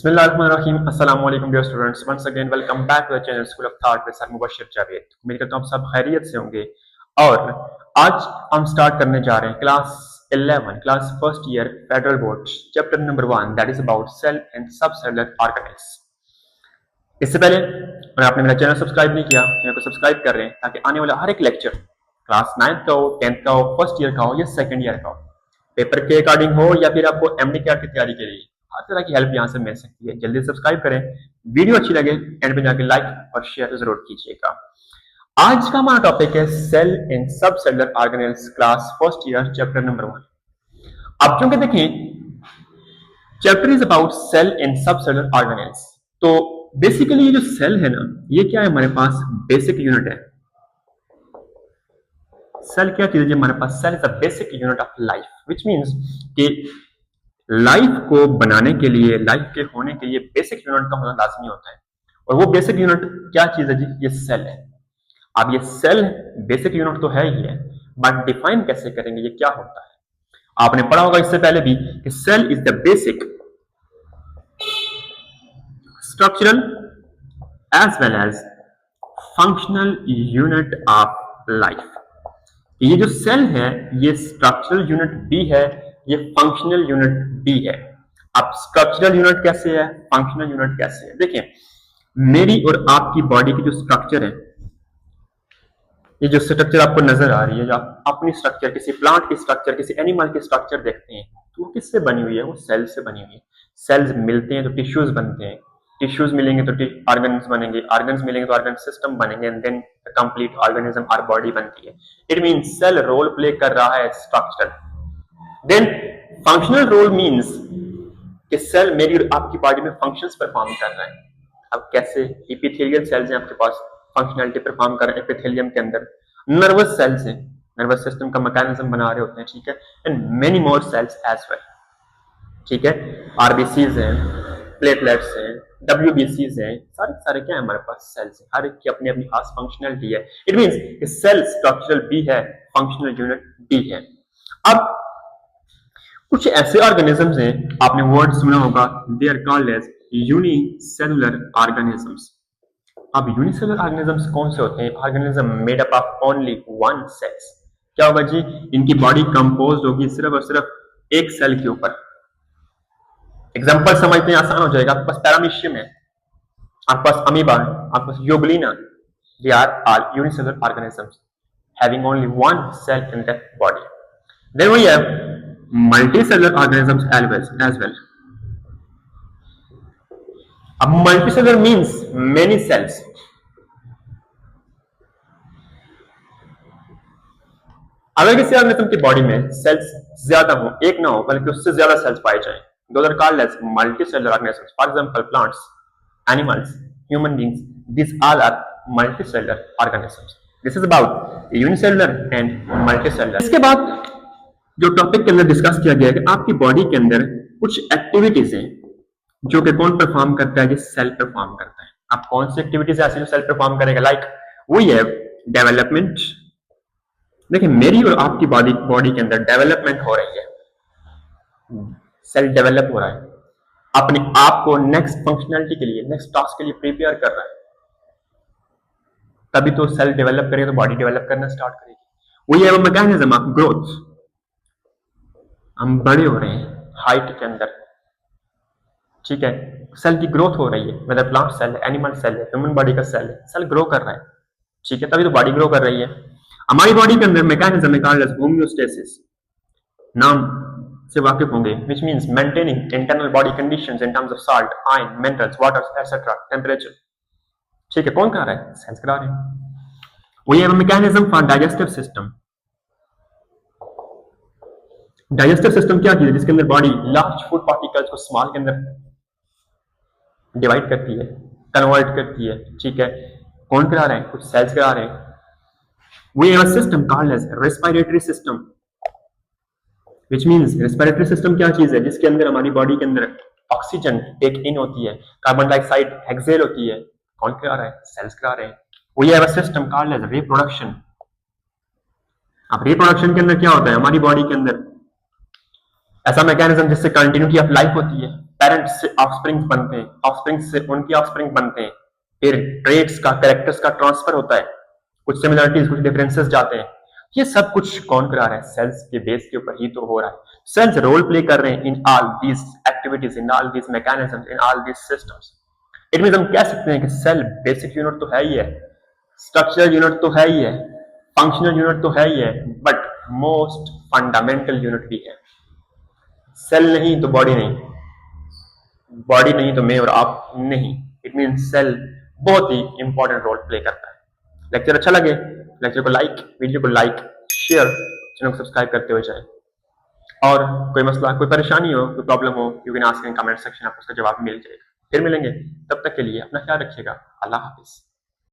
बिस्मिल्लाहिर्रहमानिर्रहीम। अस्सलाम वालेकुम dear students, once again welcome back to the channel school of thought with sir Mubashir Javed. उम्मीद करता हूं आप सब खैरियत से होंगे। और आज हम स्टार्ट करने जा रहे हैं class 11 class first year federal board chapter number 1 that is about cell and sub cellular organelles. इससे पहले अगर आपने मेरा चैनल सब्सक्राइब नहीं किया चैनल को सब्सक्राइब कर रहे हैं ताकि आने वाला हर एक लेक्चर क्लास 9th का हो, 10th का हो, फर्स्ट ईयर का हो या सेकंड ईयर का हो, पेपर के अकॉर्डिंग हो या फिर आपको एमडी कैट की तैयारी के लिए हर तरह की हेल्प यहाँ से मिल सकती है। जल्दी सब्सक्राइब करें, वीडियो अच्छी लगे एंड पे जाके लाइक और शेयर जरूर कीजिएगा। आज का हमारा टॉपिक है सेल इन सब cellular organelles class first year chapter number 1। अब क्योंकि देखें चैप्टर इज अबाउट सेल इन सब सेलुलर ऑर्गेनेल्स, तो बेसिकली ये जो सेल है ना, ये क्या है हमारे पास बेसिक यूनिट है। सेल क्या चीज है हमारे पास? Cell is a basic unit of life, which means कि लाइफ को बनाने के लिए, लाइफ के होने के लिए बेसिक यूनिट का होना लाजमी होता है। और वो बेसिक यूनिट क्या चीज है जी? ये सेल है। अब ये सेल बेसिक यूनिट तो है ही है, बट डिफाइन कैसे करेंगे, ये क्या होता है? आपने पढ़ा होगा इससे पहले भी कि cell is the basic structural as well as functional unit of life. ये जो सेल है ये स्ट्रक्चरल यूनिट भी है, ये फंक्शनल यूनिट भी है। अब स्ट्रक्चरल यूनिट कैसे है, फंक्शनल यूनिट कैसे है? देखिए मेरी और आपकी बॉडी की जो स्ट्रक्चर है, ये जो स्ट्रक्चर आपको नजर आ रही है, जो आप अपनी स्ट्रक्चर, किसी प्लांट की स्ट्रक्चर, किसी एनिमल की स्ट्रक्चर देखते हैं, तो वो किससे बनी हुई है? वो सेल से बनी हुई है। सेल्स मिलते हैं तो टिश्यूज बनते हैं, टिश्यूज मिलेंगे तो ऑर्गन्स बनेंगे, ऑर्गन्स मिलेंगे तो ऑर्गन सिस्टम बनेंगे, एंड देन कंप्लीट ऑर्गेनिज्म और बॉडी बनती है। It means cell role play कर रहा है structural. Then functional role means कि सेल मेरी और आपकी बॉडी में फंक्शंस परफॉर्म कर रहे हैं। अब कैसे? एपिथेलियल सेल्स हैं आपके पास, फंक्शनलिटी परफॉर्म कर रहे हैं एपिथेलियम के अंदर। नर्वस सेल्स हैं, नर्वस सिस्टम का मैकेनिज्म बना रहे होते हैं, ठीक है, and many more cells as well, ठीक है। आरबीसीज हैं, प्लेटलेट्स हैं, डब्ल्यूबीसीज हैं, सारे सारे क्या है हमारे पास? सेल्स हैं। हर एक की अपनी अपनी खास फंक्शनलिटी है। इट मींस सेल स्ट्रक्चरल भी है, फंक्शनल यूनिट भी है। अब कुछ ऐसे ऑर्गेनिजम्स हैं, आपने वर्ड सुना होगा, they are called as unicellular organisms. अब यूनिसेलुलर ऑर्गेनिजम्स कौन से होते हैं? Organism made up of only one cells. क्या होगा जी? इनकी बॉडी कंपोज होगी सिर्फ और सिर्फ एक सेल के ऊपर। एग्जांपल समझते हैं, आसान हो जाएगा। आपके पास पैरामीशियम है, आपके पास अमीबा है, आपके पास euglena, they are all unicellular organisms having only one cell in that body. Then we have multicellular organisms as well. अब multicellular means many cells. अगर किसी ऑर्गेनिज्म की बॉडी में सेल्स ज्यादा हो, एक ना हो बल्कि उससे ज्यादा सेल्स पाए जाएं, those are called as multicellular organisms. For example, plants, animals, human beings, these all are multicellular organisms. This is about unicellular and multicellular. इसके बाद जो टॉपिक के अंदर डिस्कस किया गया है कि आपकी बॉडी के अंदर कुछ एक्टिविटीज हैं जो कि कौन परफॉर्म करता है? ये सेल परफॉर्म करता है। अब कौन सी एक्टिविटीज ऐसी जो सेल परफॉर्म करेगा? Like we have development. देखिए मेरी और आपकी बॉडी के अंदर डेवलपमेंट हो रही है, सेल डेवलप हो रहा है, अपने आप को नेक्स्ट फंक्शनलिटी के लिए, नेक्स्ट टास्क के लिए प्रिपेयर कर रहा है। तभी तो सेल डेवलप करेगा तो बॉडी डेवलप करना स्टार्ट करेगी। We have a mechanism of growth. हम बड़े हो रहे हैं हाइट के अंदर, ठीक है, सेल की ग्रोथ हो रही है, वेदर प्लांट सेल है, एनिमल सेल है, ह्यूमन बॉडी का सेल है, सेल ग्रो कर रहा है, ठीक है, तभी तो बॉडी ग्रो कर रही है। हमारी बॉडी के अंदर मैकेनिज्म है कॉल्ड एज होमियोस्टेसिस, नाम से वाकिफ होंगे, which means maintaining internal body conditions in terms of salt, iron, minerals, water etcetera, temperature, ठीक है। कौन करा रहा है? सेल्स करा रहे हैं। We have a mechanism for digestive system. Digestive system क्या चीज है? जिसके अंदर बॉडी लार्ज फूड पार्टिकल्स को स्मॉल के अंदर डिवाइड करती है, कन्वर्ट करती है, ठीक है। कौन करा रहे हैं? कुछ सेल्स करा रहे हैं। We have a system called as respiratory system, which means respiratory system क्या चीज है? जिसके अंदर हमारी बॉडी के अंदर ऑक्सीजन टेक इन होती है, कार्बन डाइऑक्साइड एक्सहेल होती है। कौन करा रहा है? सेल्स करा रहे हैं। We have a system called as reproduction. अब रिप्रोडक्शन के अंदर क्या होता है? हमारी बॉडी के अंदर ऐसा मैकेनिज्म जिससे कंटिन्यूटी ऑफ लाइफ होती है, पेरेंट्स से ऑफस्प्रिंग बनते हैं, ऑफस्प्रिंग से उनके ऑफस्प्रिंग बनते हैं, फिर ट्रेड्स का, कैरेक्टर्स का ट्रांसफर होता है, कुछ सिमिलरिटीज कुछ डिफरेंसेस जाते हैं। ये सब कुछ कौन करा रहा है? सेल्स के बेस के ऊपर ही तो हो रहा है। सेल्स रोल प्ले कर रहे हैं in all these activities, in all these mechanisms, in all these systems. It mean हम कह सकते हैं कि सेल बेसिक यूनिट तो है ही है, स्ट्रक्चरल यूनिट तो है ही है, फंक्शनल यूनिट तो है ही है, बट मोस्ट फंडामेंटल यूनिट भी है। सेल नहीं तो बॉडी नहीं, बॉडी नहीं तो मैं और आप नहीं। इट मीन सेल बहुत ही इंपॉर्टेंट रोल प्ले करता है। लेक्चर अच्छा लगे, लेक्चर को लाइक, वीडियो को लाइक, शेयर, चैनल को सब्सक्राइब करते हुए जाए। और कोई मसला, कोई परेशानी हो, कोई प्रॉब्लम हो, you can ask in comment section, आपको उसका जवाब मिल जाएगा। फिर मिलेंगे, तब तक के लिए अपना ख्याल रखिएगा। अल्लाह हाफिज।